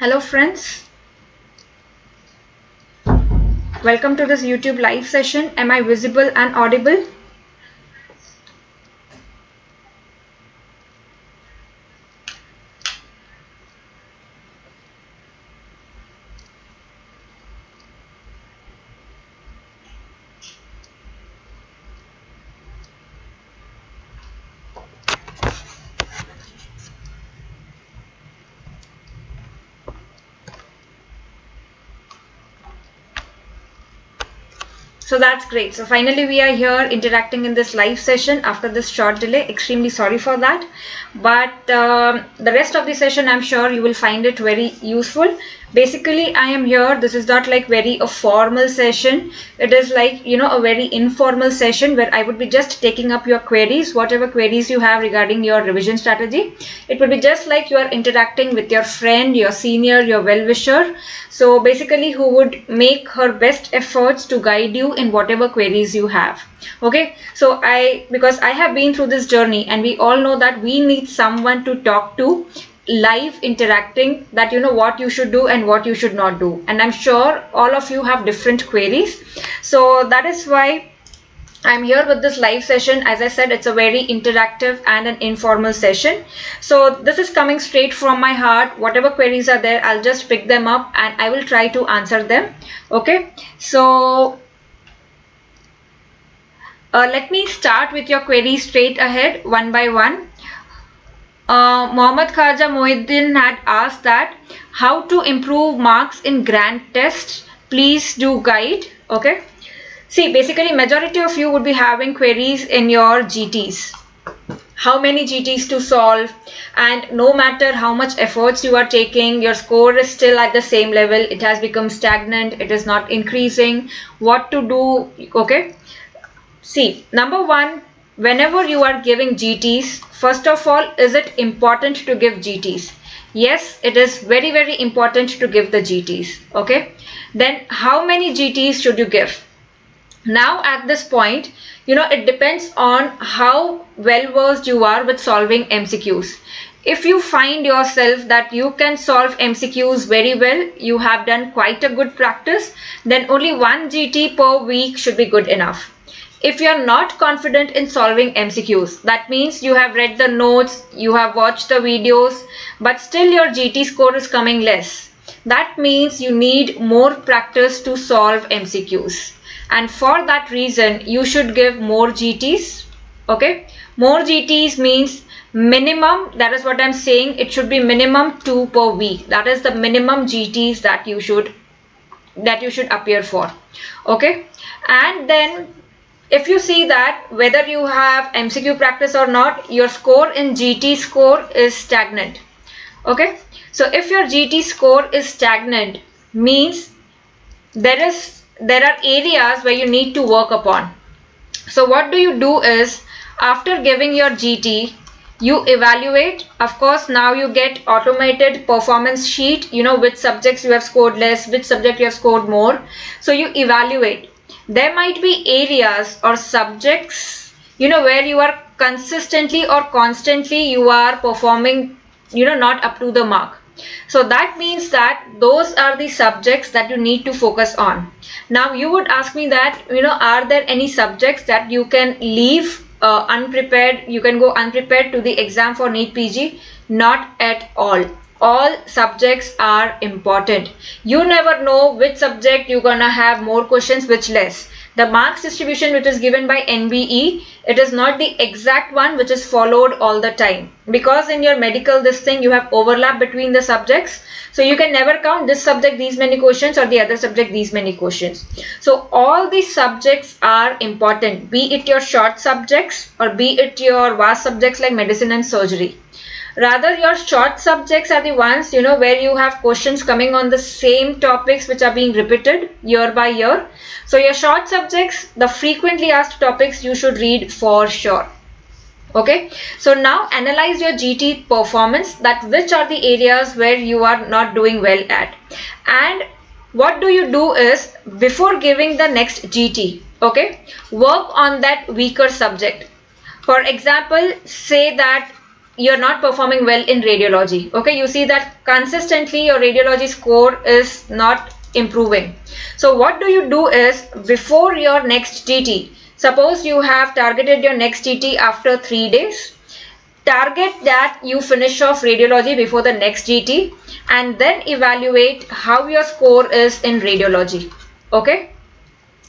Hello friends, welcome to this YouTube live session. Am I visible and audible? So that's great. So finally we are here interacting in this live session after this short delay. Extremely sorry for that. But the rest of the session, I'm sure you will find it very useful. Basically, I am here. This is not like very a formal session. It is like, a very informal session where I would be just taking up your queries, whatever queries you have regarding your revision strategy. It would be just like you are interacting with your friend, your senior, your well-wisher. So basically, who would make her best efforts to guide you in whatever queries you have. Okay, so because I have been through this journey and we all know that we need someone to talk to, live interacting, that what you should do and what you should not do. And I'm sure all of you have different queries. So that is why I'm here with this live session. As I said, it's a very interactive and an informal session. So this is coming straight from my heart. Whatever queries are there, I'll just pick them up and I will try to answer them. Okay, so let me start with your queries straight ahead, one by one. Mohammad Khaja Mohiddin had asked that how to improve marks in grant tests. Please do guide. Okay. See, basically majority of you would be having queries in your GTs. How many GTs to solve, and no matter how much efforts you are taking, your score is still at the same level. It has become stagnant. It is not increasing. What to do? Okay. See, number one, whenever you are giving GTs, first of all, is it important to give GTs? Yes, it is very, very important to give the GTs. Okay. Then how many GTs should you give? Now at this point, it depends on how well versed you are with solving MCQs. If you find yourself that you can solve MCQs very well, you have done quite a good practice, then only 1 GT per week should be good enough. If you are not confident in solving MCQs, that means you have read the notes, you have watched the videos, but still your GT score is coming less. That means you need more practice to solve MCQs. And for that reason, you should give more GTs. Okay, more GTs means minimum, that is what I'm saying, it should be minimum 2 per week. That is the minimum GTs that you should appear for. Okay, and then if you see that whether you have MCQ practice or not, your score in GT score is stagnant. Okay, so if your GT score is stagnant, means there are areas where you need to work upon. So what do you do is, after giving your GT, you evaluate. Of course, now you get automated performance sheet, which subjects you have scored less, which subject you have scored more. So you evaluate. There might be areas or subjects, where you are consistently or constantly you are performing, not up to the mark. So that means that those are the subjects that you need to focus on. Now you would ask me that, are there any subjects that you can leave unprepared? You can go unprepared to the exam for NEETPG? Not at all. All subjects are important. You never know which subject you're gonna have more questions, which less. The marks distribution which is given by NBE, it is not the exact one which is followed all the time, because in your medical this thing you have overlap between the subjects, so you can never count this subject these many questions or the other subject these many questions. So all these subjects are important, be it your short subjects or be it your vast subjects like medicine and surgery. Rather, your short subjects are the ones, where you have questions coming on the same topics which are being repeated year by year. So your short subjects, the frequently asked topics, you should read for sure. Okay, so now analyze your GT performance, that which are the areas where you are not doing well at. And what do you do is, before giving the next GT, okay, work on that weaker subject. For example, say that you're not performing well in radiology. Okay, you see that consistently your radiology score is not improving. So what do you do is, before your next TT, suppose you have targeted your next TT after 3 days, target that you finish off radiology before the next GT and then evaluate how your score is in radiology. Okay.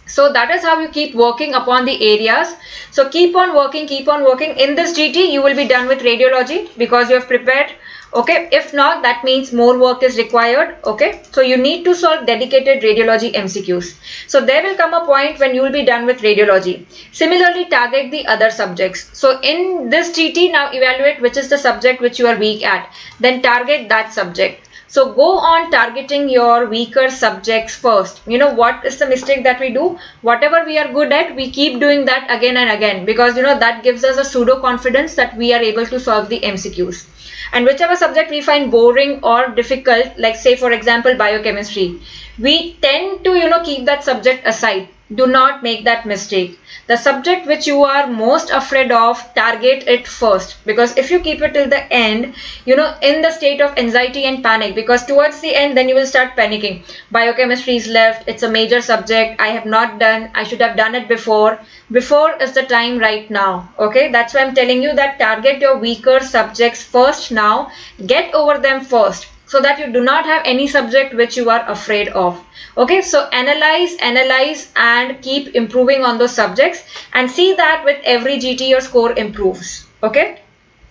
So that is how you keep working upon the areas. So keep on working, keep on working. In this GT, you will be done with radiology because you have prepared. Okay, if not, that means more work is required. Okay, so you need to solve dedicated radiology MCQs. So there will come a point when you will be done with radiology. Similarly, target the other subjects. So in this GT, now evaluate which is the subject which you are weak at. Then target that subject. So go on targeting your weaker subjects first. You know what is the mistake that we do? Whatever we are good at, we keep doing that again and again, because you know that gives us a pseudo confidence that we are able to solve the MCQs. And whichever subject we find boring or difficult, like say for example biochemistry, we tend to keep that subject aside. Do not make that mistake. The subject which you are most afraid of, target it first, because if you keep it till the end, in the state of anxiety and panic, because towards the end then you will start panicking. Biochemistry is left, it's a major subject, I have not done, I should have done it before. Before is the time right now. Okay, that's why I'm telling you that target your weaker subjects first now, get over them first, so that you do not have any subject which you are afraid of. Okay, so analyze and keep improving on those subjects, and see that with every GT your score improves. Okay,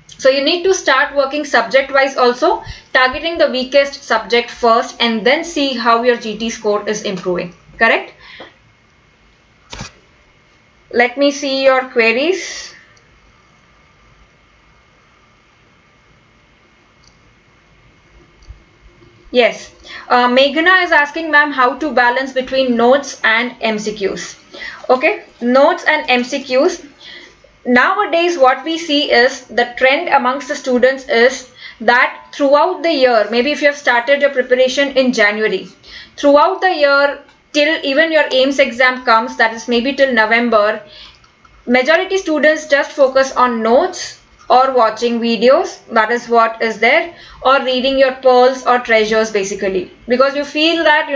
so you need to start working subject wise also, targeting the weakest subject first and then see how your GT score is improving. Correct? Let me see your queries. Yes, Meghna is asking, ma'am, how to balance between notes and MCQs. Okay, notes and MCQs. Nowadays, what we see is the trend amongst the students is that throughout the year, maybe if you have started your preparation in January, throughout the year till even your AIMS exam comes, that is maybe till November, majority students just focus on notes or watching videos, that is what is there, or reading your pearls or treasures basically, because you feel that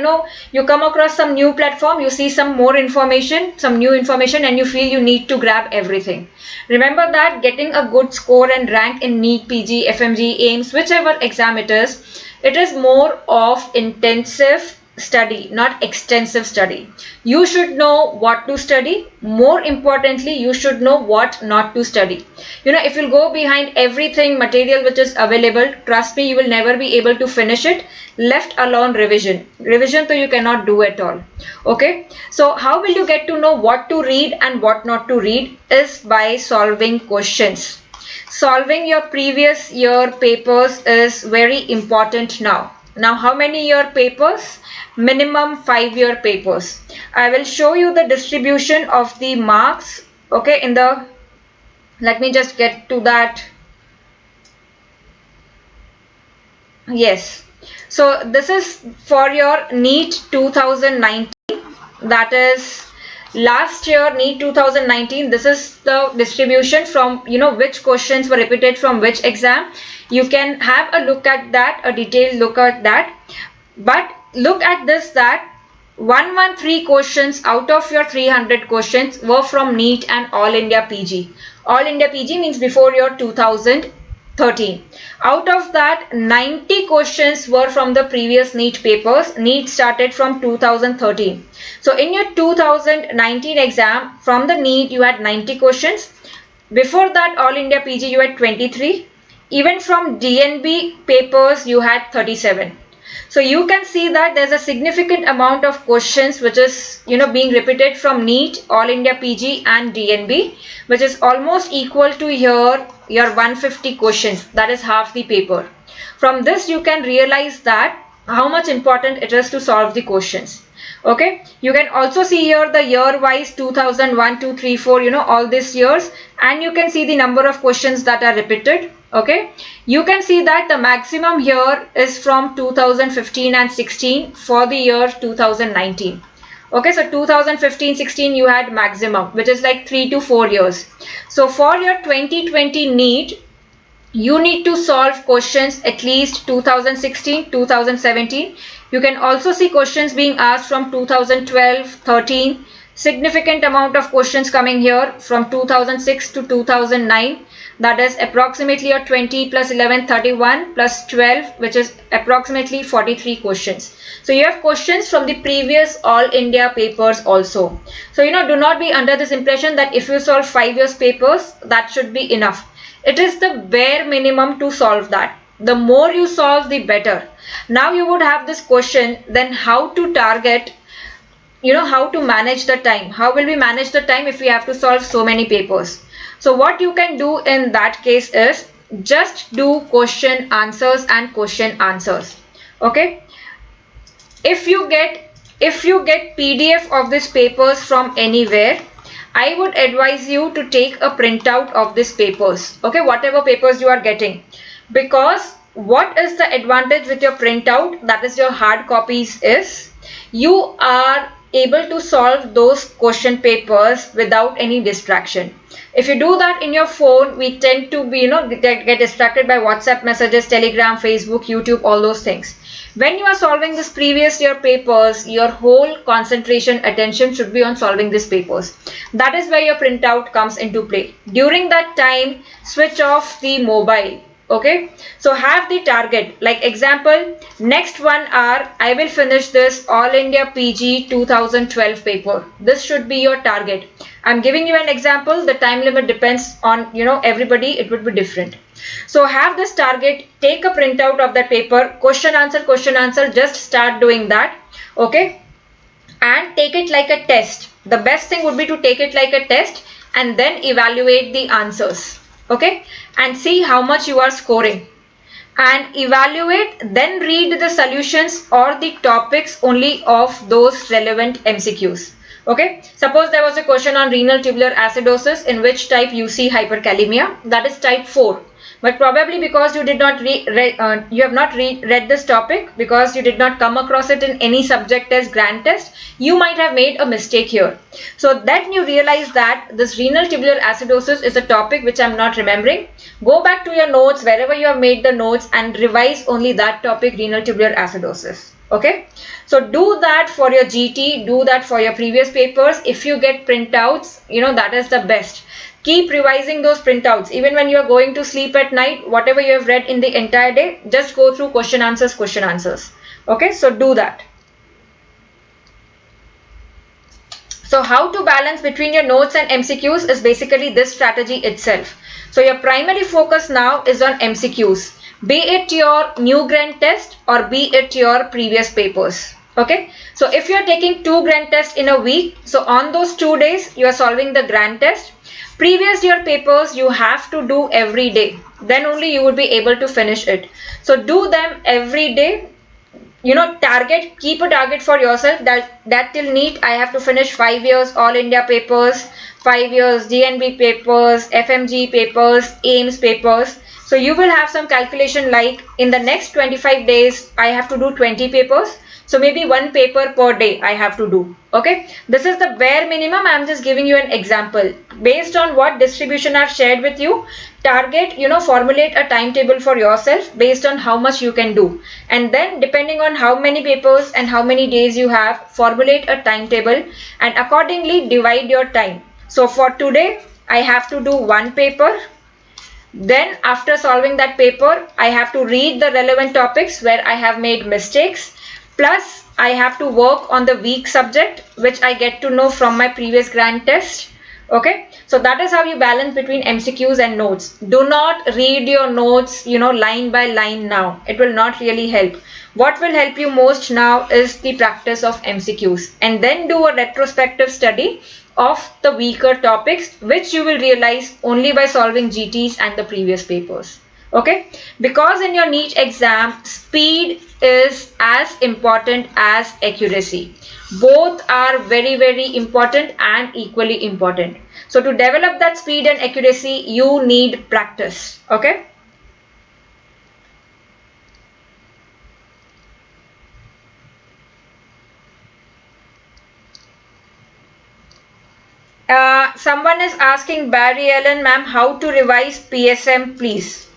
you come across some new platform, you see some more information, some new information, and you feel you need to grab everything. Remember that getting a good score and rank in NEETPG, FMG, AIMS, whichever exam it is more of intensive study, not extensive study. You should know what to study. More importantly, you should know what not to study. If you'll go behind everything material which is available, trust me, you will never be able to finish it, left alone revision. Revision, so you cannot do at all. Okay, so how will you get to know what to read and what not to read? Is by solving questions. Solving your previous year papers is very important now. Now, how many year papers? Minimum 5-year papers. I will show you the distribution of the marks. Okay, let me just get to that. Yes. So this is for your NEET 2019. That is last year NEET 2019. This is the distribution from which questions were repeated from which exam. You can have a look at that, a detailed look at that. But look at this, that 113 questions out of your 300 questions were from NEET and All India PG. All India PG means before your 2013. Out of that, 90 questions were from the previous NEET papers. NEET started from 2013. So in your 2019 exam, from the NEET you had 90 questions. Before that, All India PG you had 23. Even from DNB papers you had 37. So you can see that there's a significant amount of questions which is being repeated from NEET, All India PG and DNB, which is almost equal to your 150 questions. That is half the paper. From this you can realize that how much important it is to solve the questions. Okay, you can also see here the year wise 2001, 2, 3, 4, all these years, and you can see the number of questions that are repeated. Okay, you can see that the maximum here is from 2015 and 16 for the year 2019. Okay, so 2015-16 you had maximum, which is like 3 to 4 years. So for your 2020 NEET, You need to solve questions at least 2016, 2017. You can also see questions being asked from 2012, 13. Significant amount of questions coming here from 2006 to 2009. That is approximately a 20 plus 11, 31 plus 12, which is approximately 43 questions. So you have questions from the previous All India papers also. So do not be under this impression that if you solve 5 years papers, that should be enough. It is the bare minimum to solve that. The more you solve, the better. Now you would have this question, then how to target, how to manage the time. How will we manage the time if we have to solve so many papers? So what you can do in that case is just do question answers and question answers. Okay. If you get PDF of these papers from anywhere, I would advise you to take a printout of these papers, okay, whatever papers you are getting, because what is the advantage with your printout, that is your hard copies, is you are able to solve those question papers without any distraction. If you do that in your phone, we tend to be, get distracted by WhatsApp messages, Telegram, Facebook, YouTube, all those things. When you are solving this previous year papers, your whole concentration, attention should be on solving these papers. That is where your printout comes into play. During that time, switch off the mobile. Okay, so have the target, like example, next 1 hour I will finish this All India PG 2012 paper. This should be your target. I'm giving you an example. The time limit depends on everybody, it would be different. So have this target, take a printout of that paper, question answer, just start doing that. Okay, and take it like a test. The best thing would be to take it like a test and then evaluate the answers. Okay, and see how much you are scoring, and evaluate, then read the solutions or the topics only of those relevant MCQs. Okay, suppose there was a question on renal tubular acidosis, in which type you see hyperkalemia, that is type 4. But probably because you did not you have not read this topic, because you did not come across it in any subject test, grand test, you might have made a mistake here. So then you realize that this renal tubular acidosis is a topic which I'm not remembering. Go back to your notes, wherever you have made the notes, and revise only that topic, renal tubular acidosis. Okay, so do that for your GT, do that for your previous papers. If you get printouts, that is the best. Keep revising those printouts. Even when you are going to sleep at night, whatever you have read in the entire day, just go through question answers. Okay, so do that. So how to balance between your notes and MCQs is basically this strategy itself. So your primary focus now is on MCQs, be it your new grand test or be it your previous papers. Okay, so if you are taking 2 grand tests in a week, so on those 2 days you are solving the grand test. Previous year papers you have to do every day, then only you would be able to finish it. So do them every day. Keep a target for yourself that till NEET I have to finish 5 years All India papers, 5 years DNB papers, FMG papers, AIMS papers. So you will have some calculation like in the next 25 days I have to do 20 papers. So maybe 1 paper per day I have to do. Okay, this is the bare minimum. I am just giving you an example. Based on what distribution I have shared with you, target, formulate a timetable for yourself based on how much you can do. And then depending on how many papers and how many days you have, formulate a timetable and accordingly divide your time. So for today, I have to do 1 paper. Then after solving that paper, I have to read the relevant topics where I have made mistakes. Plus, I have to work on the weak subject, which I get to know from my previous grand test. Okay, so that is how you balance between MCQs and notes. Do not read your notes, line by line now. It will not really help. What will help you most now is the practice of MCQs, and then do a retrospective study of the weaker topics, which you will realize only by solving GTs and the previous papers. Okay, because in your NEET exam, speed is as important as accuracy. Both are very, very important and equally important. So to develop that speed and accuracy, you need practice. Okay. Someone is asking Barry Ellen, ma'am, how to revise PSM, please.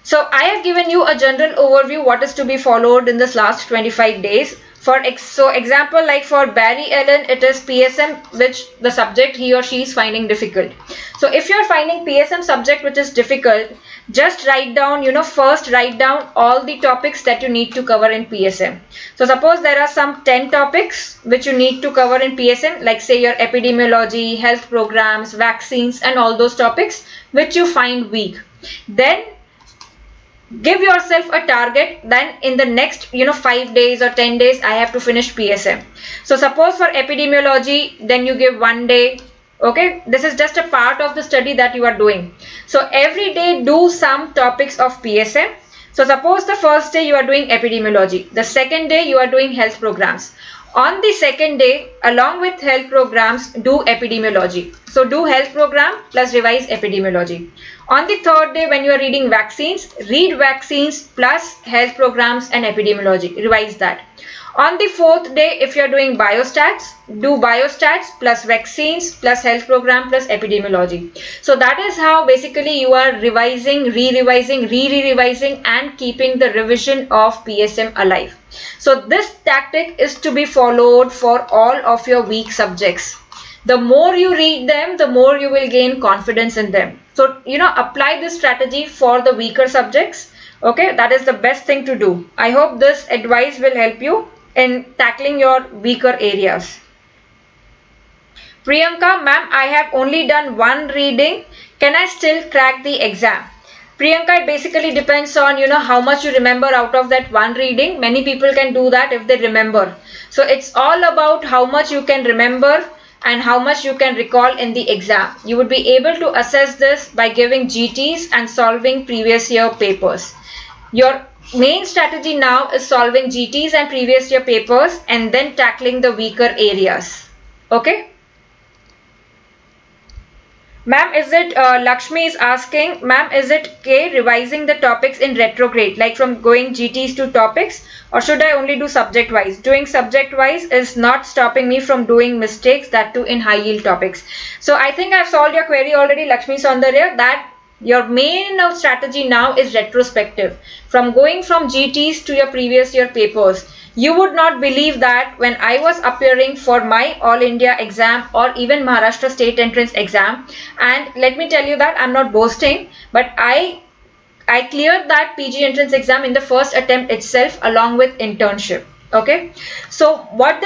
So I have given you a general overview what is to be followed in this last 25 days. So example, like for Barry Allen, it is PSM, which the subject he or she is finding difficult. So if you are finding PSM subject which is difficult, just write down, first write down all the topics that you need to cover in PSM. So suppose there are some 10 topics which you need to cover in PSM, like say your epidemiology, health programs, vaccines, and all those topics which you find weak. Then give yourself a target, then in the next 5 days or 10 days I have to finish PSM. So suppose for epidemiology, then you give 1 day. Okay, this is just a part of the study that you are doing. So every day do some topics of PSM. So suppose the first day you are doing epidemiology, the second day you are doing health programs. On the second day, along with health programs, do epidemiology. So do health program plus revise epidemiology. On the third day, when you are reading vaccines, read vaccines plus health programs and epidemiology. Revise that. On the fourth day, if you are doing biostats, do biostats plus vaccines plus health program plus epidemiology. So that is how basically you are revising, re-revising, re-revising and keeping the revision of PSM alive. So this tactic is to be followed for all of your weak subjects. The more you read them, the more you will gain confidence in them. So, apply this strategy for the weaker subjects. Okay, that is the best thing to do. I hope this advice will help you in tackling your weaker areas. Priyanka, ma'am, I have only done one reading. Can I still crack the exam? Priyanka, it basically depends on, how much you remember out of that one reading. Many people can do that if they remember. So it's all about how much you can remember and how much you can recall in the exam. You would be able to assess this by giving GTs and solving previous year papers. Your main strategy now is solving GTs and previous year papers and then tackling the weaker areas. Okay? Ma'am, is it, Lakshmi is asking, ma'am, is it okay revising the topics in retrograde, like from going GTs to topics, or should I only do subject wise? Doing subject wise is not stopping me from doing mistakes, that too in high yield topics. So I think I've solved your query already, Lakshmi Saundarya, that your main strategy now is retrospective. From going from GTs to your previous year papers. You would not believe that when I was appearing for my All India exam or even Maharashtra State Entrance exam, and let me tell you that I'm not boasting, but I cleared that PG entrance exam in the first attempt itself along with internship. Okay, so what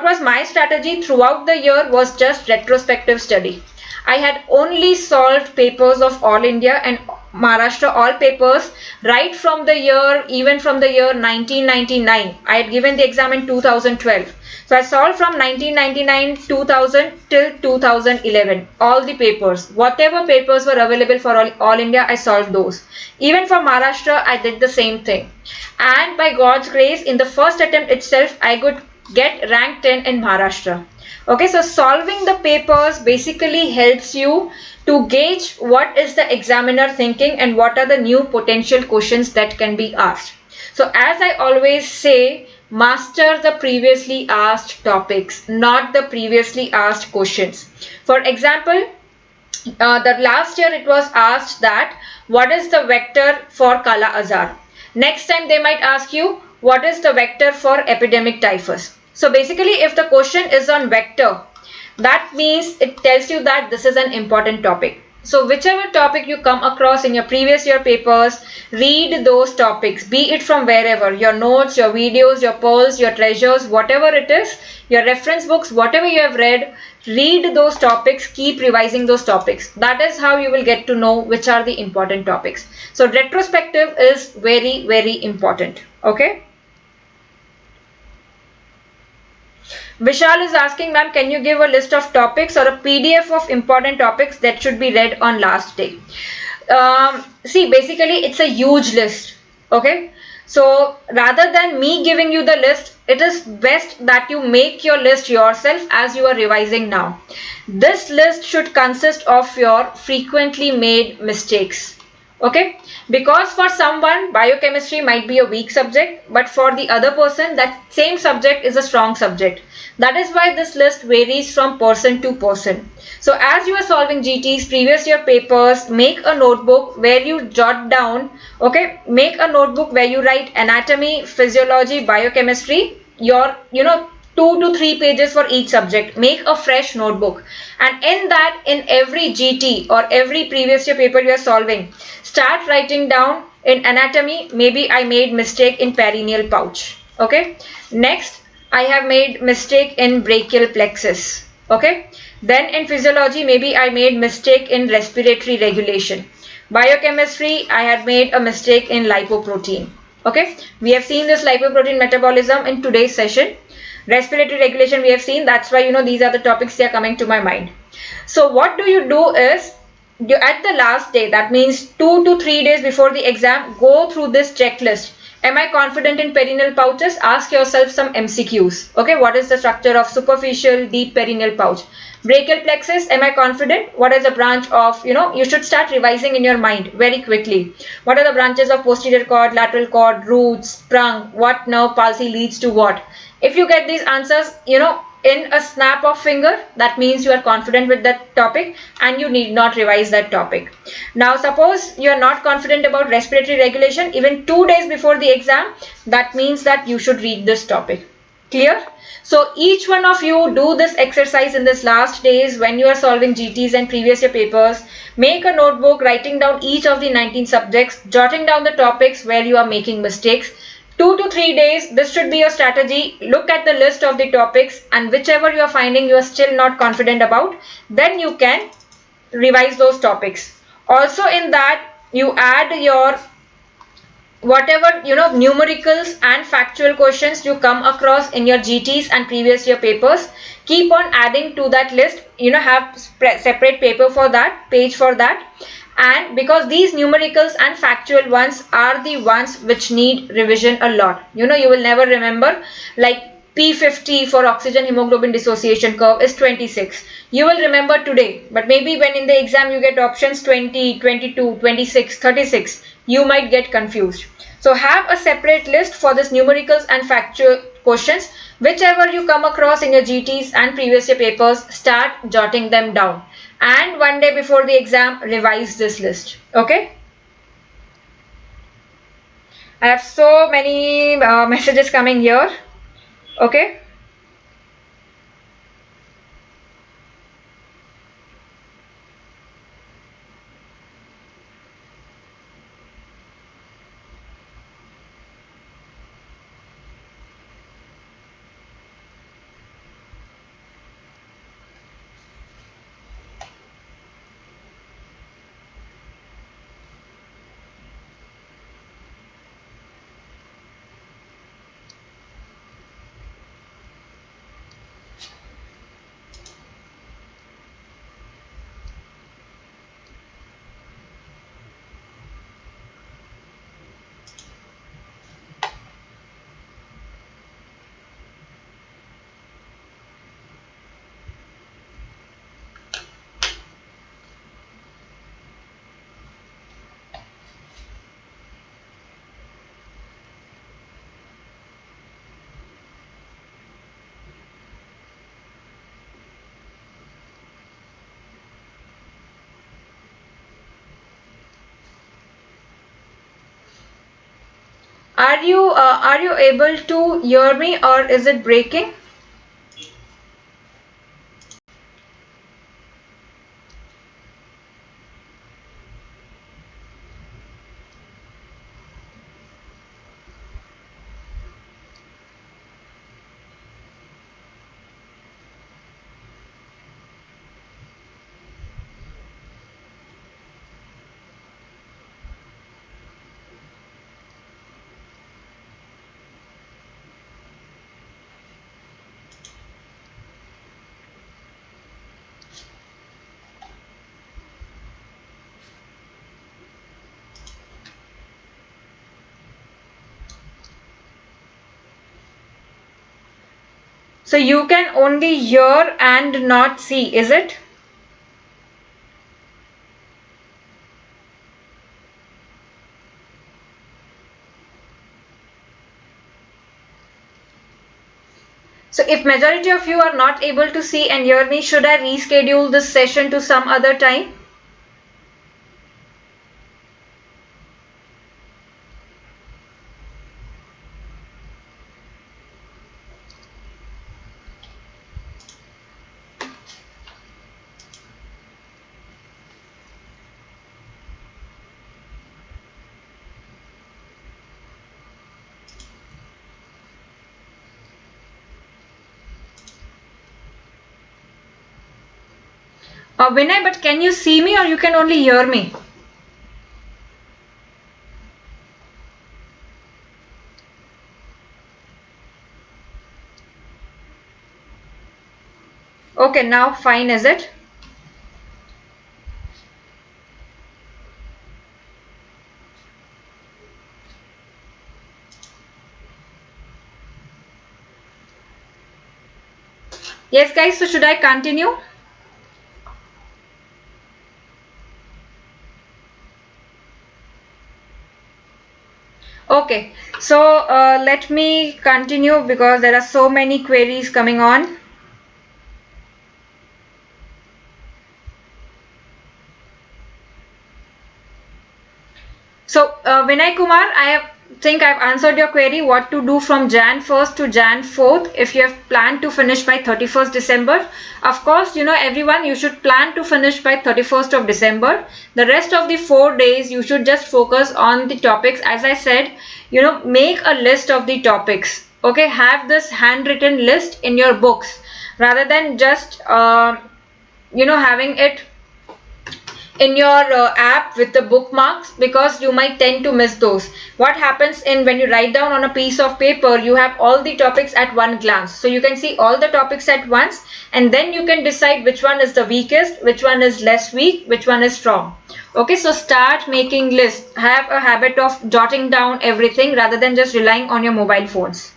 was my strategy throughout the year was just retrospective study. I had only solved papers of All India and Maharashtra all papers right from the year, even from the year 1999. I had given the exam in 2012. So I solved from 1999, 2000 till 2011. All the papers, whatever papers were available for all India, I solved those. Even for Maharashtra, I did the same thing. And by God's grace, in the first attempt itself, I could get rank 10 in Maharashtra. Okay, so solving the papers basically helps you to gauge what is the examiner thinking and what are the new potential questions that can be asked. So as I always say, master the previously asked topics, not the previously asked questions. For example, the last year it was asked that what is the vector for Kala Azar? Next time they might ask you what is the vector for epidemic typhus? So basically if the question is on vector, that means it tells you that this is an important topic. So whichever topic you come across in your previous year papers, read those topics, be it from wherever, your notes, your videos, your polls, your treasures, whatever it is, your reference books, whatever you have read those topics, keep revising those topics. That is how you will get to know which are the important topics. So retrospective is very, very important. Okay. Vishal is asking, ma'am, can you give a list of topics or a PDF of important topics that should be read on last day? See, basically it's a huge list. Okay. So rather than me giving you the list, it is best that you make your list yourself as you are revising now. This list should consist of your frequently made mistakes. Okay, because for someone biochemistry might be a weak subject, but for the other person that same subject is a strong subject. That is why this list varies from person to person. So as you are solving GTs, previous year papers, make a notebook where you jot down, okay, make a notebook where you write anatomy, physiology, biochemistry, your 2 to 3 pages for each subject. Make a fresh notebook, and in that, in every GT or every previous year paper you are solving, start writing down in anatomy, maybe I made mistake in perineal pouch. Okay. Next, I have made mistake in brachial plexus. Okay. Then in physiology, maybe I made mistake in respiratory regulation. Biochemistry, I had made a mistake in lipoprotein. Okay. We have seen this lipoprotein metabolism in today's session. Respiratory regulation we have seen. That's why these are the topics that are coming to my mind. So what do you do is, you at the last day, that means 2 to 3 days before the exam, go through this checklist. Am I confident in perineal pouches? Ask yourself some MCQs. Okay, what is the structure of superficial deep perineal pouch? Brachial plexus, am I confident? What is the branch of, you should start revising in your mind very quickly. What are the branches of posterior cord, lateral cord, roots, sprung, what nerve palsy leads to what? If you get these answers, in a snap of finger, that means you are confident with that topic and you need not revise that topic. Now suppose you are not confident about respiratory regulation even 2 days before the exam, that means that you should read this topic. Clear? So each one of you do this exercise in this last days when you are solving GTs and previous year papers. Make a notebook writing down each of the 19 subjects, jotting down the topics where you are making mistakes. 2 to 3 days, this should be your strategy. Look at the list of the topics, and whichever you are finding you are still not confident about, then you can revise those topics. Also in that, you add your whatever numericals and factual questions you come across in your GTs and previous year papers. Keep on adding to that list. Have separate paper for that, page for that. And because these numericals and factual ones are the ones which need revision a lot, you will never remember, like P50 for oxygen hemoglobin dissociation curve is 26. You will remember today, but maybe when in the exam you get options 20, 22, 26, 36, you might get confused. So have a separate list for this numericals and factual questions. Whichever you come across in your GTs and previous year papers, start jotting them down. And one day before the exam, revise this list. Okay. I have so many messages coming here. Okay. Are you able to hear me, or is it breaking? So you can only hear and not see, is it? So if majority of you are not able to see and hear me, should I reschedule this session to some other time? Vinay, but can you see me or you can only hear me? Okay, now fine, is it? Yes, guys, so should I continue? Okay, so let me continue because there are so many queries coming on. So Vinay Kumar, I think I've answered your query what to do from Jan 1st to Jan 4th if you have planned to finish by 31st December. Of course, you know everyone, you should plan to finish by 31st of December. The rest of the 4 days you should just focus on the topics. As I said, you know, make a list of the topics. Okay, have this handwritten list in your books rather than just you know, having it in your app with the bookmarks, because you might tend to miss those. What happens in when you write down on a piece of paper, you have all the topics at one glance, so you can see all the topics at once and then you can decide which one is the weakest, which one is less weak, which one is strong. Okay, so start making lists. Have a habit of jotting down everything rather than just relying on your mobile phones.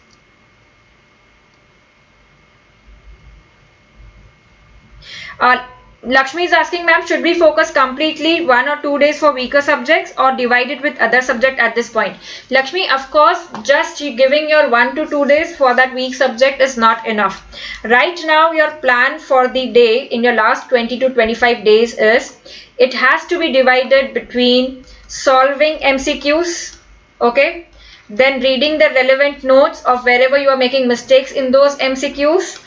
Lakshmi is asking, ma'am, should we focus completely 1 or 2 days for weaker subjects or divide it with other subject at this point? Lakshmi, of course, just giving your 1 to 2 days for that weak subject is not enough. Right now, your plan for the day in your last 20 to 25 days is, it has to be divided between solving MCQs, okay, then reading the relevant notes of wherever you are making mistakes in those MCQs,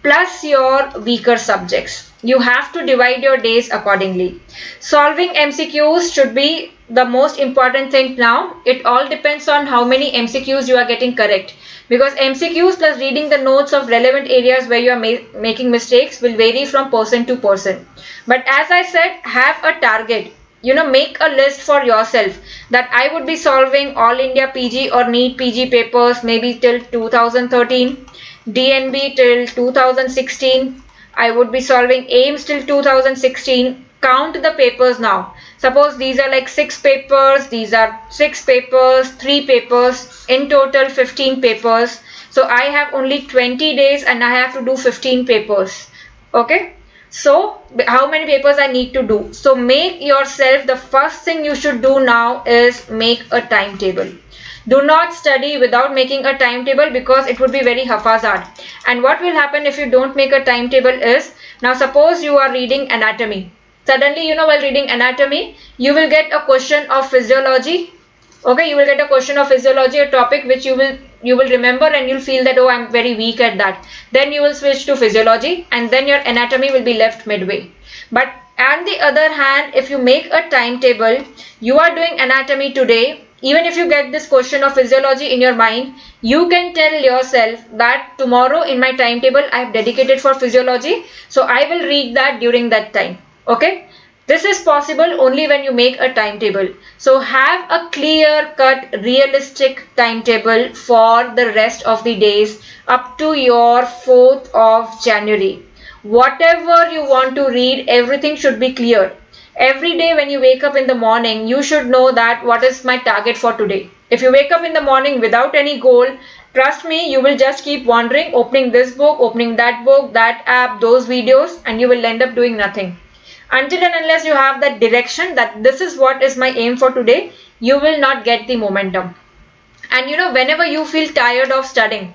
plus your weaker subjects. You have to divide your days accordingly. Solving MCQs should be the most important thing now. It all depends on how many MCQs you are getting correct, because MCQs plus reading the notes of relevant areas where you are making mistakes will vary from person to person. But as I said, have a target. You know, make a list for yourself that I would be solving all India PG or NEETPG papers maybe till 2013, DNB till 2016. I would be solving AIMS till 2016. Count the papers now. Suppose these are like 6 papers, these are 6 papers, 3 papers, in total 15 papers. So I have only 20 days and I have to do 15 papers. Okay. So how many papers I need to do? So make yourself, the first thing you should do now is make a timetable. Do not study without making a timetable, because it would be very haphazard. And what will happen if you don't make a timetable is, now suppose you are reading anatomy. Suddenly, you know, while reading anatomy, you will get a question of physiology. Okay, you will get a question of physiology, a topic which you will remember, and you'll feel that, oh, I'm very weak at that. Then you will switch to physiology and then your anatomy will be left midway. But on the other hand, if you make a timetable, you are doing anatomy today. Even if you get this question of physiology in your mind, you can tell yourself that tomorrow in my timetable I have dedicated for physiology, so I will read that during that time. Okay, this is possible only when you make a timetable. So have a clear-cut, realistic timetable for the rest of the days up to your 4th of January. Whatever you want to read, everything should be clear. Every day when you wake up in the morning, you should know that what is my target for today. If you wake up in the morning without any goal, trust me, you will just keep wandering, opening this book, opening that book, that app, those videos, and you will end up doing nothing. Until and unless you have that direction that this is what is my aim for today, you will not get the momentum. And you know, whenever you feel tired of studying,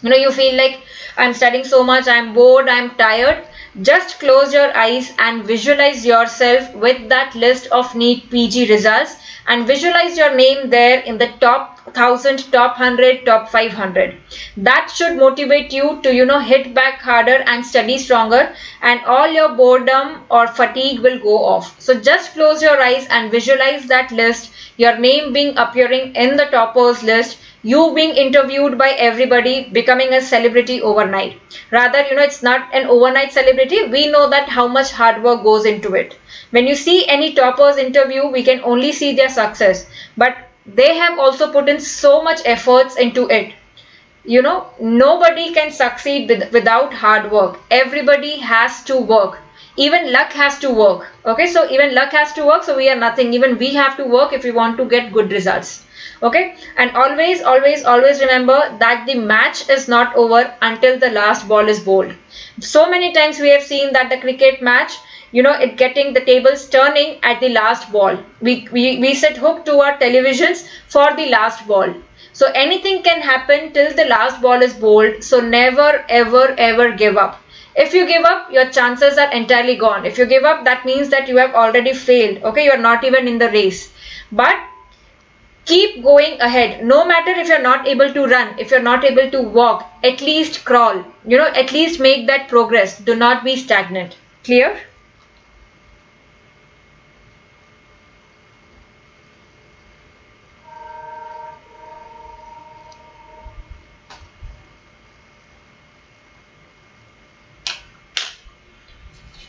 You feel like I'm studying so much, I'm bored, I'm tired. Just close your eyes and visualize yourself with that list of NEETPG results, and visualize your name there in the top 1000, top 100, top 500. That should motivate you to hit back harder and study stronger, and all your boredom or fatigue will go off. So just close your eyes and visualize that list, your name being appearing in the toppers list, you being interviewed by everybody, becoming a celebrity overnight. Rather, it's not an overnight celebrity. We know that how much hard work goes into it. When you see any toppers interview, we can only see their success, but they have also put in so much efforts into it. Nobody can succeed without hard work. Everybody has to work. Even luck has to work. Okay, so even luck has to work, so we are nothing. Even we have to work if we want to get good results. Okay, and always, always, always remember that the match is not over until the last ball is bowled. So many times we have seen that the cricket match, it getting the tables turning at the last ball. We sit hooked to our televisions for the last ball. So anything can happen till the last ball is bowled. So never, ever, ever give up. If you give up, your chances are entirely gone. If you give up, that means that you have already failed. Okay, you are not even in the race. But keep going ahead. No matter if you're not able to run, if you're not able to walk, at least crawl. At least make that progress. Do not be stagnant. Clear?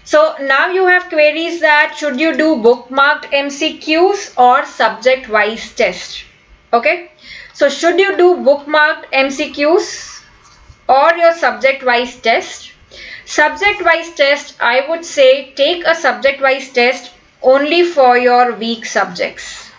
So now you have queries that should you do bookmarked MCQs or subject wise test? Okay, so should you do bookmarked MCQs or your subject wise test? Subject wise test, I would say take a subject wise test only for your weak subjects.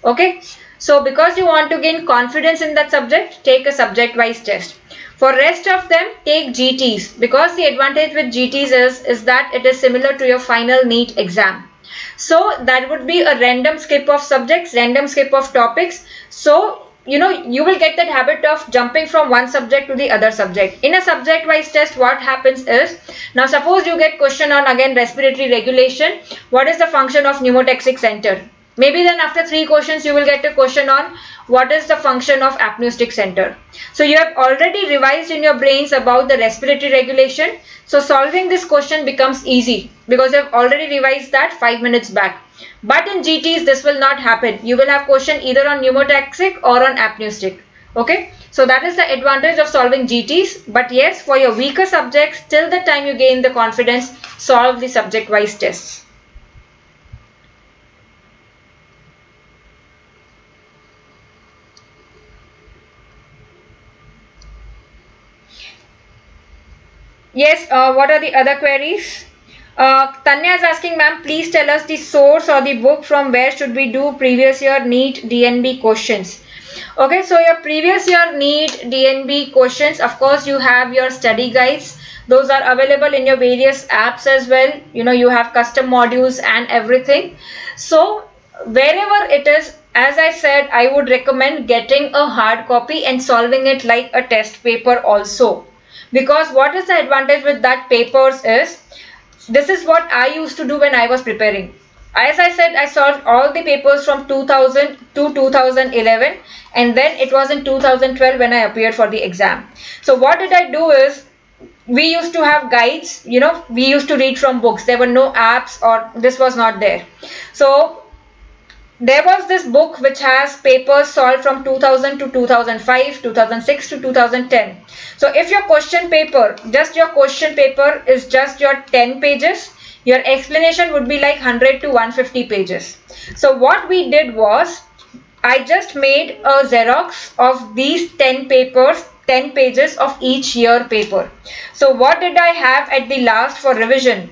Okay, so because you want to gain confidence in that subject, take a subject wise test. For rest of them, take GTs, because the advantage with GTs is that it is similar to your final NEET exam. So that would be a random skip of subjects, random skip of topics. So you will get that habit of jumping from one subject to the other subject. In a subject wise test, what happens is, now suppose you get question on again respiratory regulation. What is the function of pneumotaxic center? Maybe then after 3 questions you will get a question on what is the function of apneustic center. So you have already revised in your brains about the respiratory regulation. So solving this question becomes easy because you have already revised that 5 minutes back. But in GTs this will not happen. You will have question either on pneumotaxic or on apneustic. Okay, so that is the advantage of solving GTs. But yes, for your weaker subjects, till the time you gain the confidence, solve the subject wise tests. Yes, what are the other queries? Tanya is asking, ma'am, please tell us the source or the book from where should we do previous year NEET DNB questions. Okay, so your previous year NEET DNB questions, of course, you have your study guides. Those are available in your various apps as well. You have custom modules and everything. So wherever it is, as I said, I would recommend getting a hard copy and solving it like a test paper also. Because what is the advantage with that papers is, this is what I used to do when I was preparing. As I said, I solved all the papers from 2000 to 2011, and then it was in 2012 when I appeared for the exam. So what did I do is, we used to have guides, we used to read from books. There were no apps, or this was not there. So there was this book which has papers solved from 2000 to 2005, 2006 to 2010. So if your question paper is just your 10 pages, your explanation would be like 100 to 150 pages. So what we did was, I just made a Xerox of these 10 papers, 10 pages of each year paper. So what did I have at the last for revision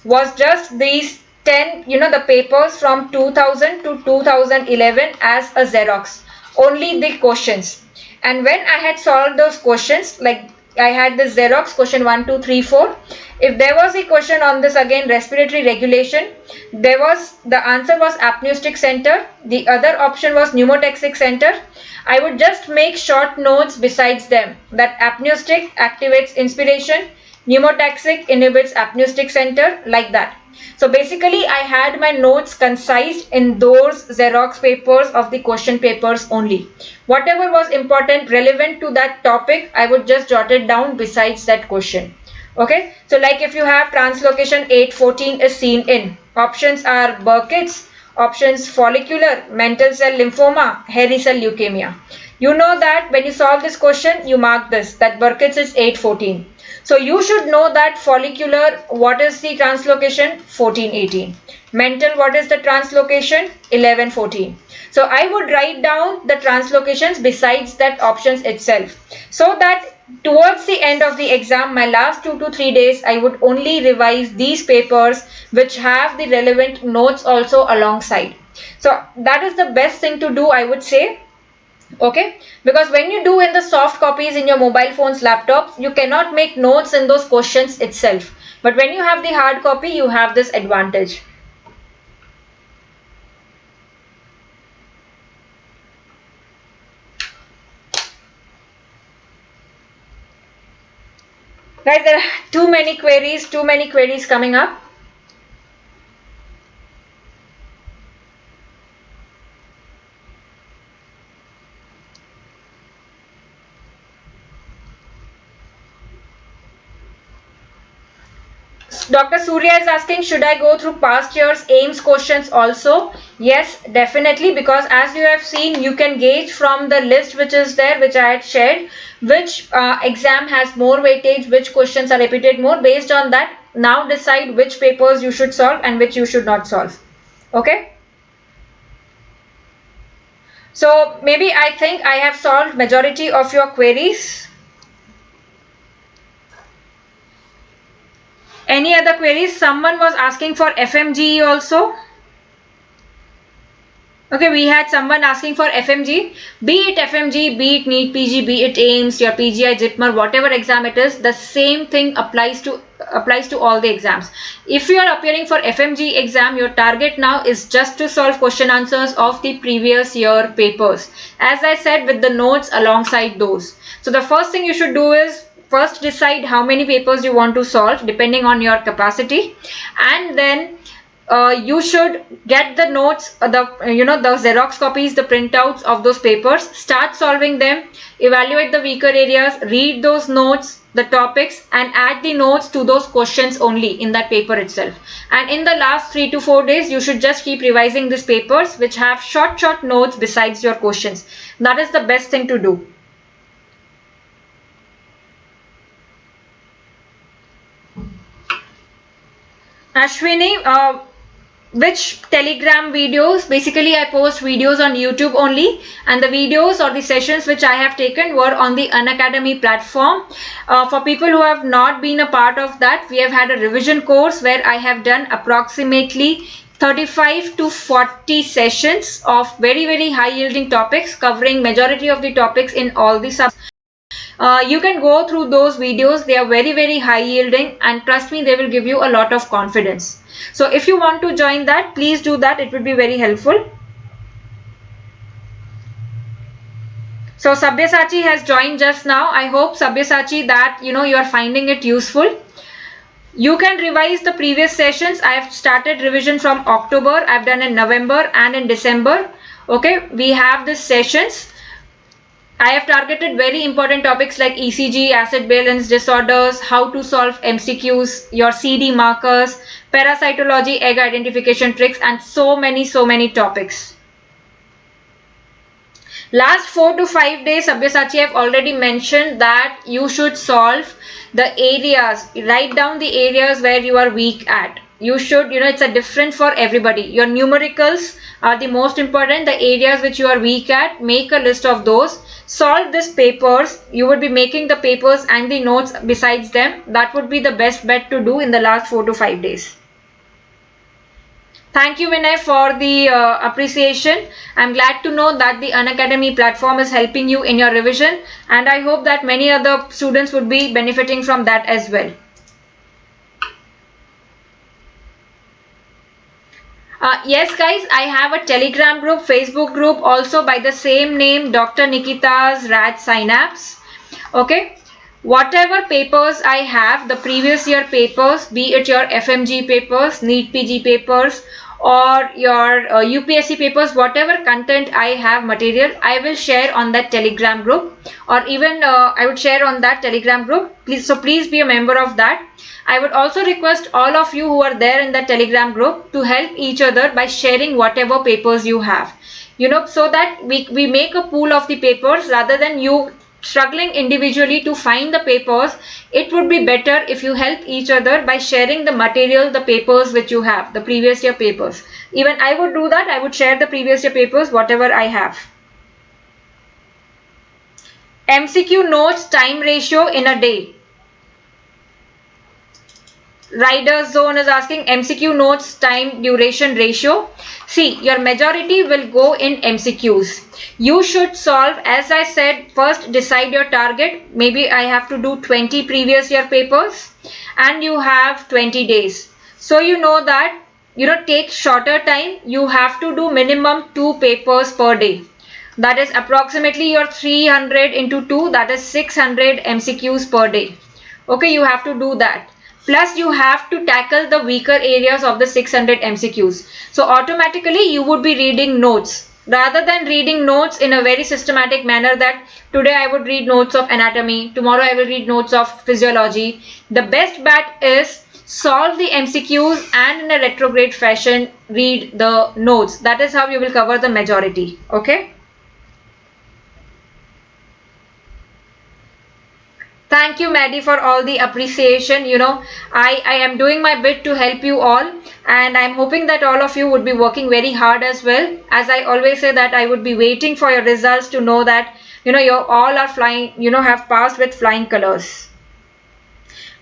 was just these 10, the papers from 2000 to 2011 as a Xerox, only the questions. And when I had solved those questions, like I had this Xerox question 1, 2, 3, 4. If there was a question on this again, respiratory regulation, the answer was apneustic center. The other option was pneumotaxic center. I would just make short notes besides them that apneustic activates inspiration, pneumotaxic inhibits apneustic center, like that. So basically I had my notes concise in those Xerox papers of the question papers only. Whatever was important, relevant to that topic, I would just jot it down besides that question. Okay, so like if you have translocation 814 is seen in, options are Burkitt's, options follicular, mantle cell lymphoma, hairy cell leukemia. You know that when you solve this question, you mark this, that Burkitt's is 814. So you should know that follicular, what is the translocation? 1418. Mental, what is the translocation? 1114. So I would write down the translocations besides that options itself, so that towards the end of the exam, my last 2 to 3 days, I would only revise these papers which have the relevant notes also alongside. So that is the best thing to do, I would say. Okay, because when you do in the soft copies in your mobile phones, laptops, you cannot make notes in those questions itself. But when you have the hard copy, you have this advantage. Guys, there are too many queries coming up. Dr. Surya is asking, should I go through past years AIMS questions also? Yes, definitely, because as you have seen, you can gauge from the list which is there, which I had shared, which exam has more weightage, which questions are repeated more. Based on that, now decide which papers you should solve and which you should not solve. Okay? So maybe I think I have solved majority of your queries. Any other queries? Someone was asking for FMGE also. Okay, we had someone asking for FMG. Be it FMG, be it NEETPG, be it AIMS, your PGI, JIPMER, whatever exam it is, the same thing applies to all the exams. If you are appearing for FMG exam, your target now is just to solve question answers of the previous year papers. As I said, with the notes alongside those. So the first thing you should do is first decide how many papers you want to solve depending on your capacity, and then you should get the notes, the Xerox copies, the printouts of those papers, start solving them, evaluate the weaker areas, read those notes, the topics, and add the notes to those questions only in that paper itself. And in the last 3 to 4 days, you should just keep revising these papers which have short notes besides your questions. That is the best thing to do. Ashwini, which Telegram videos? Basically, I post videos on YouTube only, and the videos or the sessions which I have taken were on the Unacademy platform. For people who have not been a part of that, we have had a revision course where I have done approximately 35 to 40 sessions of very high yielding topics, covering majority of the topics in all the subjects. You can go through those videos. They are very high yielding, and trust me, they will give you a lot of confidence. So if you want to join that, please do that. It would be very helpful. So Sabyasachi has joined just now. I hope, Sabyasachi, that you are finding it useful. You can revise the previous sessions. I have started revision from October. I've done in November and in December. Okay, we have these sessions. I have targeted very important topics like ECG, acid balance disorders, how to solve MCQs, your CD markers, parasitology, egg identification tricks, and so many topics. Last 4 to 5 days, Sabyasachi, I have already mentioned that you should solve the areas, write down the areas where you are weak at. You should, it's a different for everybody. Your numericals are the most important. The areas which you are weak at, make a list of those. Solve these papers. You would be making the papers and the notes besides them. That would be the best bet to do in the last 4 to 5 days. Thank you, Vinay, for the appreciation. I'm glad to know that the Unacademy platform is helping you in your revision, and I hope that many other students would be benefiting from that as well. Yes, guys, I have a Telegram group, Facebook group, also by the same name, Dr. Nikita's Rad Synapse. Okay. Whatever papers I have, the previous year papers, be it your FMG papers, NEETPG papers, or your UPSC papers, whatever content I have material, I will share on that Telegram group, or even I would share on that Telegram group. Please be a member of that. I would also request all of you who are there in the Telegram group to help each other by sharing whatever papers you have, so that we make a pool of the papers rather than you struggling individually to find the papers. It would be better if you help each other by sharing the material, the papers which you have, the previous year papers. Even I would do that. I would share the previous year papers, whatever I have. MCQ notes time ratio in a day. Rider's Zone is asking MCQ notes time duration ratio. See, your majority will go in MCQs. You should solve, as I said, first decide your target. Maybe I have to do 20 previous year papers and you have 20 days. So you know that, take shorter time. You have to do minimum 2 papers per day. That is approximately your 300 into 2, that is 600 MCQs per day. Okay, you have to do that. Plus you have to tackle the weaker areas of the 600 MCQs. So automatically you would be reading notes rather than reading notes in a very systematic manner, that today I would read notes of anatomy, tomorrow I will read notes of physiology. The best bet is solve the MCQs and in a retrograde fashion read the notes. That is how you will cover the majority. Okay. Thank you, Maddie, for all the appreciation. I am doing my bit to help you all, and I'm hoping that all of you would be working very hard as well. As I always say that I would be waiting for your results to know that, you all are flying, have passed with flying colors.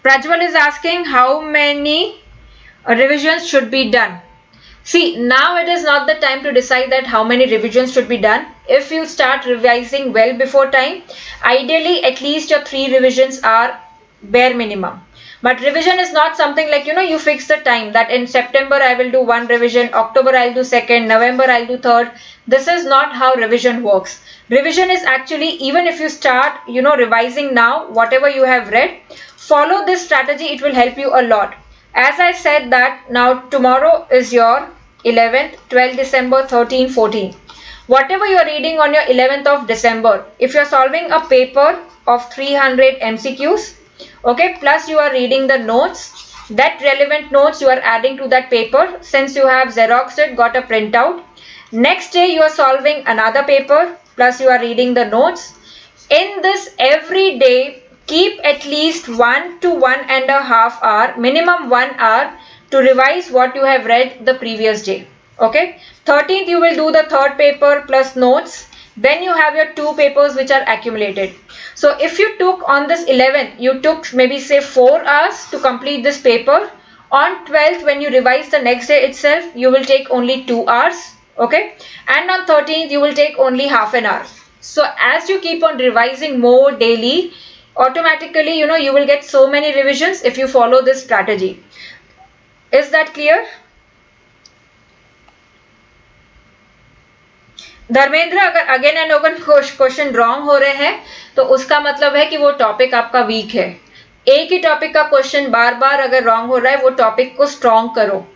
Prajwal is asking how many revisions should be done. See, now it is not the time to decide that how many revisions should be done. If you start revising well before time, ideally at least your 3 revisions are bare minimum. But revision is not something like, you fix the time that in September I will do 1 revision, October I'll do 2nd, November I'll do 3rd. This is not how revision works. Revision is actually, even if you start, revising now, whatever you have read, follow this strategy, it will help you a lot. As I said that now tomorrow is your 11th, 12th December, 13th, 14th. Whatever you are reading on your 11th of December, if you are solving a paper of 300 MCQs, okay, plus you are reading the notes, that relevant notes you are adding to that paper, since you have xeroxed it, got a printout. Next day you are solving another paper, plus you are reading the notes. In this every day, keep at least 1 to 1.5 hour, minimum 1 hour to revise what you have read the previous day. Okay, 13th you will do the 3rd paper plus notes. Then you have your 2 papers which are accumulated. So if you took on this 11th, you took maybe say 4 hours to complete this paper. On 12th, when you revise the next day itself, you will take only 2 hours. Okay, and on 13th you will take only half an hour. So as you keep on revising more daily, automatically you will get so many revisions if you follow this strategy. Is that clear? Dharmendra, अगर again and again question wrong हो रहे हैं तो उसका मतलब है कि वो टॉपिक आपका वीक है. एक ही टॉपिक का क्वेश्चन बार बार अगर रॉन्ग हो रहा है, वो टॉपिक को स्ट्रॉन्ग करो.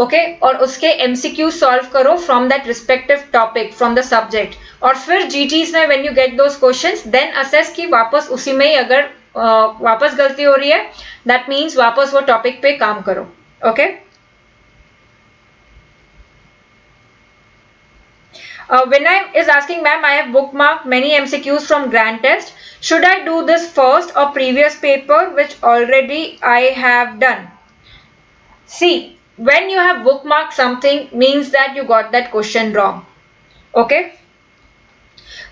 ओके, और उसके एमसीक्यू सॉल्व करो from that respective topic, from the subject. और फिर जीटीज में when you get those questions, then assess कि वापस उसी में ही अगर वापस गलती हो रही है, दैट मीन्स वापस वो टॉपिक पे काम करो. Okay. Vinay is asking, ma'am, I have bookmarked many MCQs from grand test. Should I do this first or previous paper which already I have done? See, when you have bookmarked something means that you got that question wrong. Okay.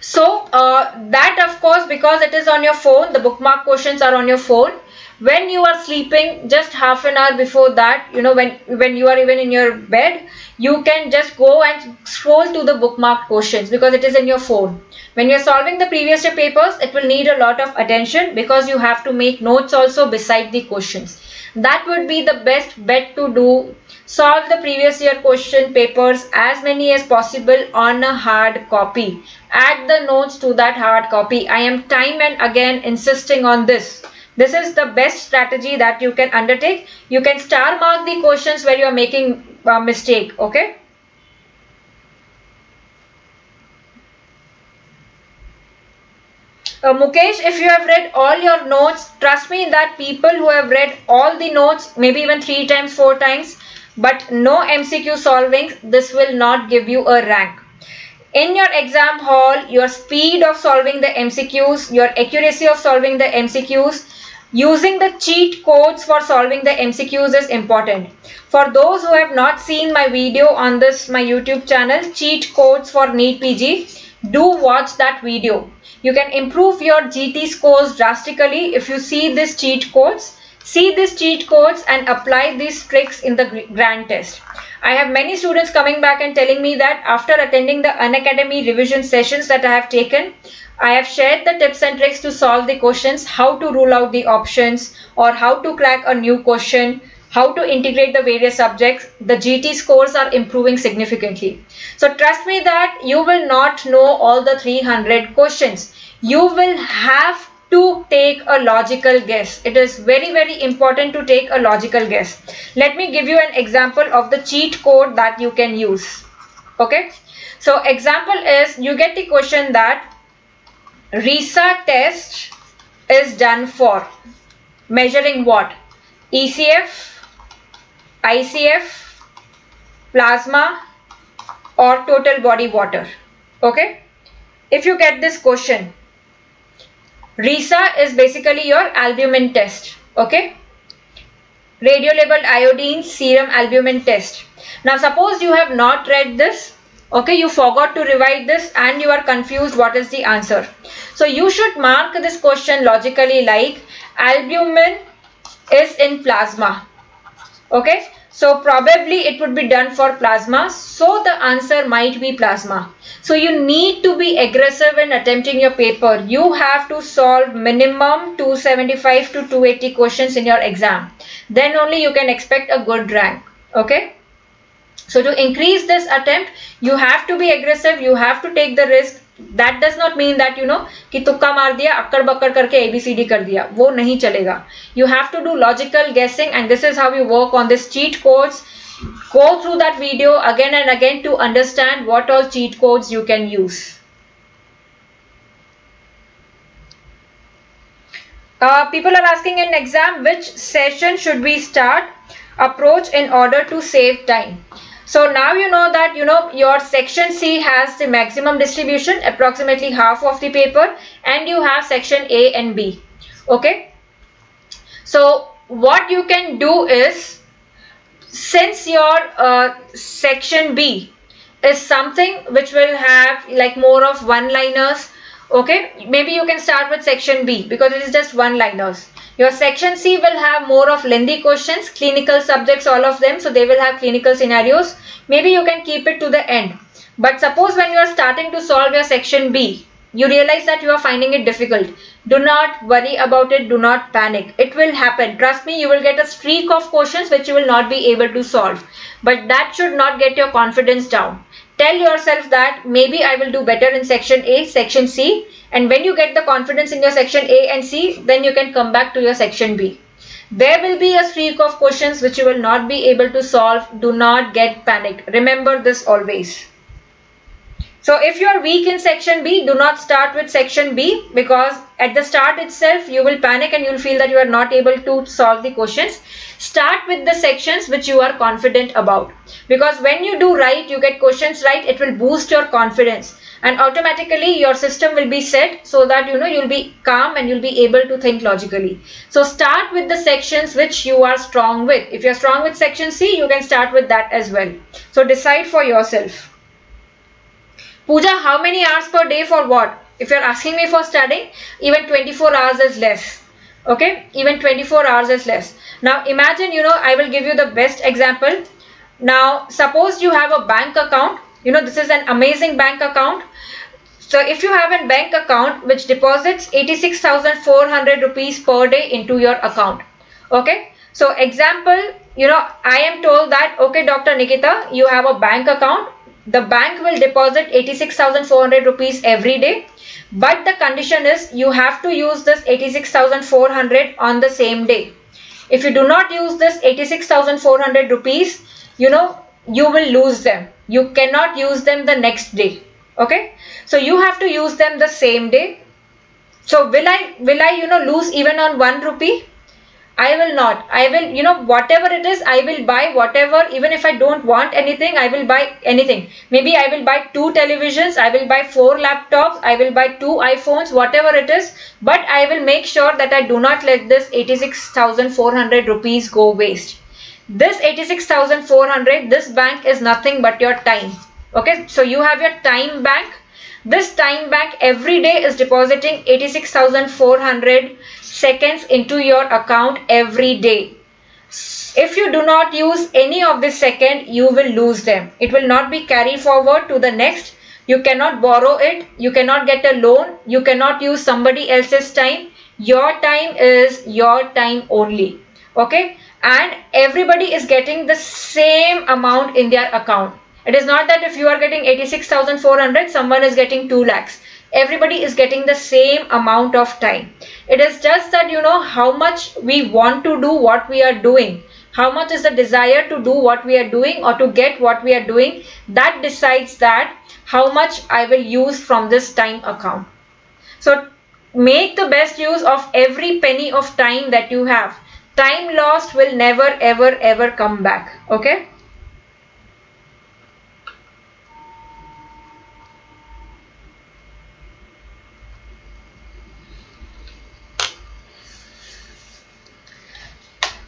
So that of course, because it is on your phone, the bookmark questions are on your phone. When you are sleeping, just half an hour before that, when you are even in your bed, you can just go and scroll to the bookmarked questions because it is in your phone. When you are solving the previous year papers, it will need a lot of attention because you have to make notes also beside the questions. That would be the best bet to do. Solve the previous year question papers as many as possible on a hard copy. Add the notes to that hard copy. I am time and again insisting on this. This is the best strategy that you can undertake. You can star mark the questions where you are making a mistake. Okay. Mukesh, if you have read all your notes, trust me that people who have read all the notes, maybe even 3 times, 4 times, but no MCQ solving, this will not give you a rank. In your exam hall, your speed of solving the MCQs, your accuracy of solving the MCQs, using the cheat codes for solving the MCQs is important. For those who have not seen my video on this, my YouTube channel, cheat codes for NEETPG, do watch that video. You can improve your GT scores drastically if you see these cheat codes. See these cheat codes and apply these tricks in the grand test. I have many students coming back and telling me that after attending the Unacademy revision sessions that I have taken, I have shared the tips and tricks to solve the questions, how to rule out the options or how to crack a new question, how to integrate the various subjects. The GT scores are improving significantly. So trust me that you will not know all the 300 questions. You will have to take a logical guess. It is very, very important to take a logical guess. Let me give you an example of the cheat code that you can use. Okay. So example is, you get the question that RISA test is done for measuring what? ECF, ICF, plasma or total body water. Okay. If you get this question, RISA is basically your albumin test. Okay. Radio labeled iodine serum albumin test. Now suppose you have not read this. Okay, you forgot to revise this and you are confused what is the answer. So you should mark this question logically like albumin is in plasma. Okay, so probably it would be done for plasma. So the answer might be plasma. So you need to be aggressive in attempting your paper. You have to solve minimum 275 to 280 questions in your exam. Then only you can expect a good rank. Okay. So to increase this attempt, you have to be aggressive. You have to take the risk. That does not mean that कि तुक्का मार दिया, अक्कड़ बक्कड़ करके ABCD कर दिया, वो नहीं चलेगा. You have to do logical guessing, and this is how you work on this cheat codes. Go through that video again and again to understand what all cheat codes you can use. People are asking in exam, which session should we start? Approach in order to save time. So now you know that your section C has the maximum distribution, approximately half of the paper, and you have section A and B. Okay. So what you can do is, since your section B is something which will have like more of one-liners, okay, maybe you can start with section B because it is just one-liners. Your section C will have more of lengthy questions, clinical subjects, all of them. So they will have clinical scenarios. Maybe you can keep it to the end. But suppose when you are starting to solve your section B, you realize that you are finding it difficult. Do not worry about it. Do not panic. It will happen. Trust me, you will get a streak of questions which you will not be able to solve. But that should not get your confidence down. Tell yourself that maybe I will do better in section A, section C. And when you get the confidence in your section A and C, then you can come back to your section B. There will be a streak of questions which you will not be able to solve. Do not get panicked. Remember this always. So if you are weak in section B, do not start with section B, because at the start itself you will panic and you will feel that you are not able to solve the questions. Start with the sections which you are confident about, because when you do right, you get questions right, it will boost your confidence and automatically your system will be set so that you'll be calm and you'll be able to think logically. So start with the sections which you are strong with. If you're strong with section C, you can start with that as well. So decide for yourself. Pooja, how many hours per day for what? If you're asking me for studying, even 24 hours is less. Okay, even 24 hours is less. Now imagine, I will give you the best example. Now suppose you have a bank account. This is an amazing bank account. So if you have a bank account which deposits 86,400 rupees per day into your account. Okay. So example, I am told that, okay, Dr. Nikita, you have a bank account. The bank will deposit 86,400 rupees every day. But the condition is you have to use this 86,400 on the same day. If you do not use this 86,400 rupees, you will lose them. You cannot use them the next day. Okay. So you have to use them the same day. So will I lose even on 1 rupee? I will not. I will, whatever it is, I will buy whatever. Even if I don't want anything, I will buy anything. Maybe I will buy 2 televisions, I will buy 4 laptops, I will buy 2 iPhones, whatever it is. But I will make sure that I do not let this 86,400 rupees go waste. This 86,400, this bank is nothing but your time. Okay, so you have your time bank. This time bank every day is depositing 86,400 seconds into your account every day. If you do not use any of this second, you will lose them. It will not be carried forward to the next. You cannot borrow it. You cannot get a loan. You cannot use somebody else's time. Your time is your time only. Okay? And everybody is getting the same amount in their account. It is not that if you are getting 86,400, someone is getting 2 lakhs. Everybody is getting the same amount of time. It is just that, how much we want to do what we are doing. How much is the desire to do what we are doing or to get what we are doing. That decides that how much I will use from this time account. So make the best use of every penny of time that you have. Time lost will never ever come back. Okay.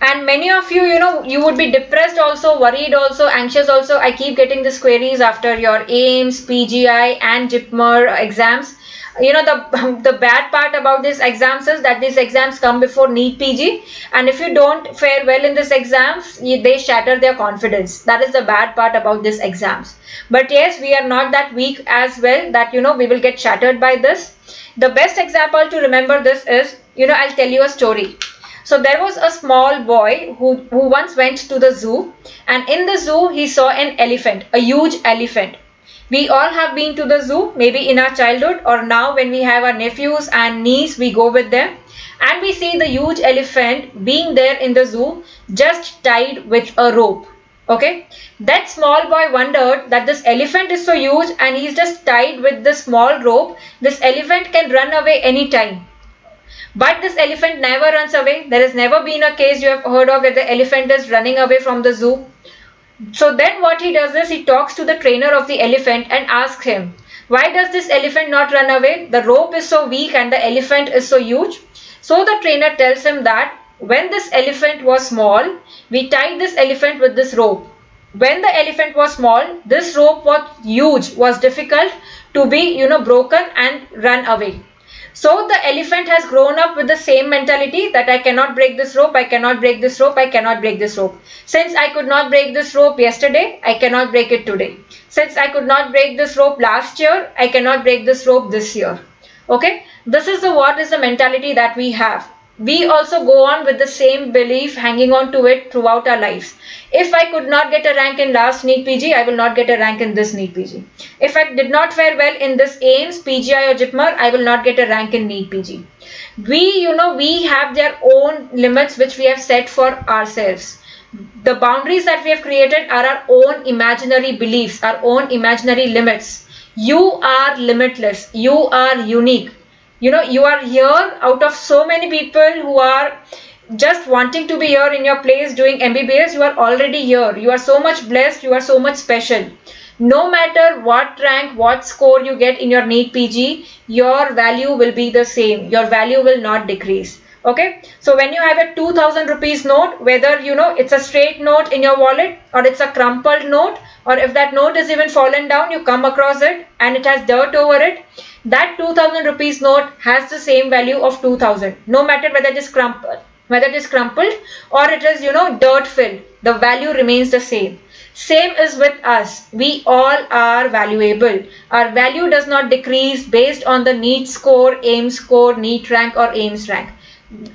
And many of you, you would be depressed also, worried also, anxious also. I keep getting these queries after your AIMS, PGI and JIPMER exams. The bad part about these exams is that these exams come before NEETPG. And if you don't fare well in these exams, they shatter their confidence. That is the bad part about these exams. But yes, we are not that weak as well that, we will get shattered by this. The best example to remember this is, I'll tell you a story. So there was a small boy who once went to the zoo, and in the zoo he saw an elephant, a huge elephant. We all have been to the zoo, maybe in our childhood or now when we have our nephews and niece, we go with them and we see the huge elephant being there in the zoo, just tied with a rope. Okay, that small boy wondered that this elephant is so huge and he's just tied with this small rope. This elephant can run away anytime. But this elephant never runs away. There has never been a case you have heard of where the elephant is running away from the zoo. So then what he does is he talks to the trainer of the elephant and asks him, why does this elephant not run away? The rope is so weak and the elephant is so huge. So the trainer tells him that when this elephant was small, we tied this elephant with this rope. When the elephant was small, this rope was huge, was difficult to be, broken and run away. So the elephant has grown up with the same mentality that I cannot break this rope, I cannot break this rope, I cannot break this rope. Since I could not break this rope yesterday, I cannot break it today. Since I could not break this rope last year, I cannot break this rope this year. Okay, this is what is the mentality that we have. We also go on with the same belief, hanging on to it throughout our lives. If I could not get a rank in last NEETPG, I will not get a rank in this NEETPG. If I did not fare well in this AIMS, PGI or JIPMER, I will not get a rank in NEETPG. We have their own limits which we have set for ourselves. The boundaries that we have created are our own imaginary beliefs, our own imaginary limits. You are limitless. You are unique. You are here out of so many people who are just wanting to be here in your place doing MBBS. You are already here. You are so much blessed. You are so much special. No matter what rank, what score you get in your NEETPG, your value will be the same. Your value will not decrease. Okay, so when you have a 2000 rupees note, whether it's a straight note in your wallet or it's a crumpled note, or if that note is even fallen down, you come across it and it has dirt over it, that 2000 rupees note has the same value of 2000, no matter whether it is crumpled, or it is dirt filled, the value remains the same. Same is with us. We all are valuable. Our value does not decrease based on the NEET score, AIMS score, NEET rank or AIMS rank.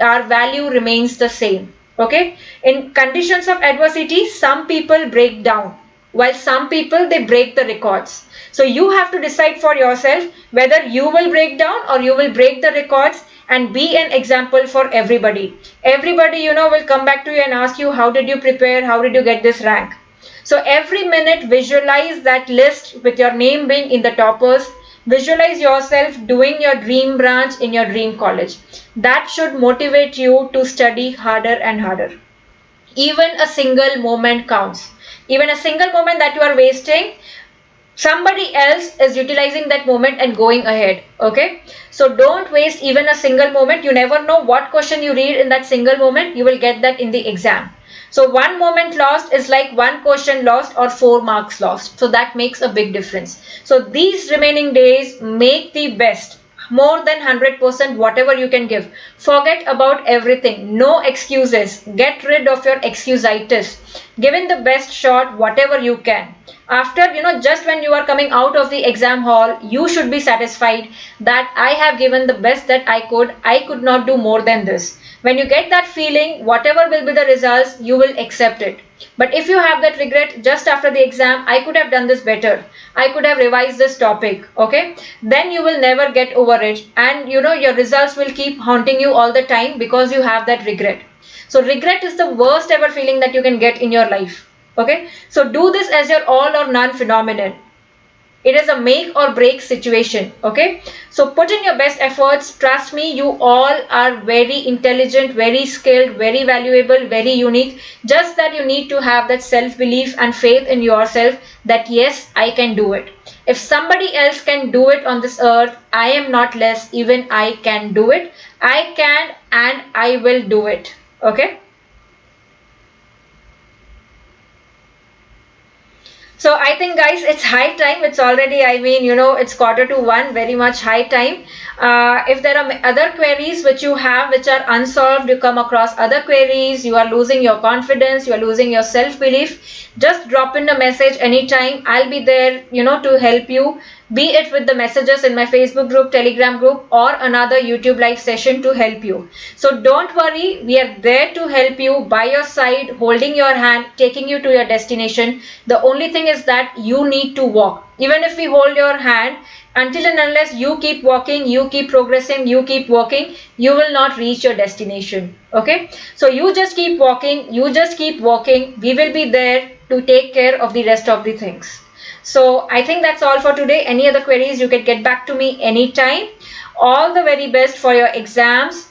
Our value remains the same. Okay, in conditions of adversity, some people break down, while some people, they break the records. So you have to decide for yourself whether you will break down or you will break the records and be an example for everybody. Everybody will come back to you and ask you, how did you prepare, how did you get this rank? So every minute visualize that list with your name being in the toppers. Visualize yourself doing your dream branch in your dream college. That should motivate you to study harder and harder. Even a single moment counts. Even a single moment that you are wasting, somebody else is utilizing that moment and going ahead. Okay, so don't waste even a single moment. You never know what question you read in that single moment, you will get that in the exam. So one moment lost is like one question lost or 4 marks lost. So that makes a big difference. So these remaining days, make the best, more than 100%, whatever you can give. Forget about everything. No excuses. Get rid of your excusitis. Give in the best shot, whatever you can. After, just when you are coming out of the exam hall, you should be satisfied that I have given the best that I could not do more than this. When you get that feeling, whatever will be the results, you will accept it. But if you have that regret just after the exam, I could have done this better, I could have revised this topic, okay, then you will never get over it, and your results will keep haunting you all the time because you have that regret. So regret is the worst ever feeling that you can get in your life. Okay, so do this as your all or none phenomenon. It is a make or break situation. Okay, so put in your best efforts. Trust me, you all are very intelligent, very skilled, very valuable, very unique. Just that you need to have that self-belief and faith in yourself that yes, I can do it. If somebody else can do it on this earth, I am not less. Even I can do it. I can and I will do it. Okay. So I think guys, it's high time. It's already, it's 1:15, very much high time. If there are other queries which you have, which are unsolved, you come across other queries, you are losing your confidence, you are losing your self-belief, just drop in a message anytime. I'll be there, to help you. Be it with the messages in my Facebook group, Telegram group, or another YouTube live session to help you. So don't worry, we are there to help you, by your side, holding your hand, taking you to your destination. The only thing is that you need to walk. Even if we hold your hand, until and unless you keep walking, you keep progressing, you keep walking, you will not reach your destination. Okay? So you just keep walking, you just keep walking. We will be there to take care of the rest of the things. So I think that's all for today. Any other queries, you can get back to me anytime. All the very best for your exams.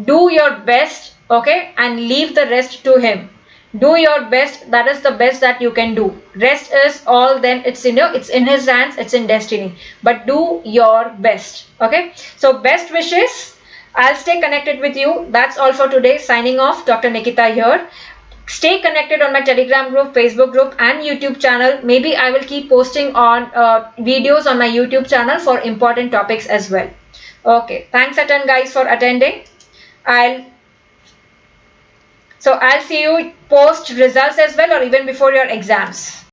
Do your best, okay, and leave the rest to him. Do your best. That is the best that you can do. Rest is all, then it's in his hands, it's in destiny. But do your best. Okay. So best wishes. I'll stay connected with you. That's all for today. Signing off. Dr. Nikita here. Stay connected on my Telegram group, Facebook group and YouTube channel. Maybe I will keep posting on videos on my YouTube channel for important topics as well. Okay. Thanks a ton guys for attending. I'll see you post results as well, or even before your exams.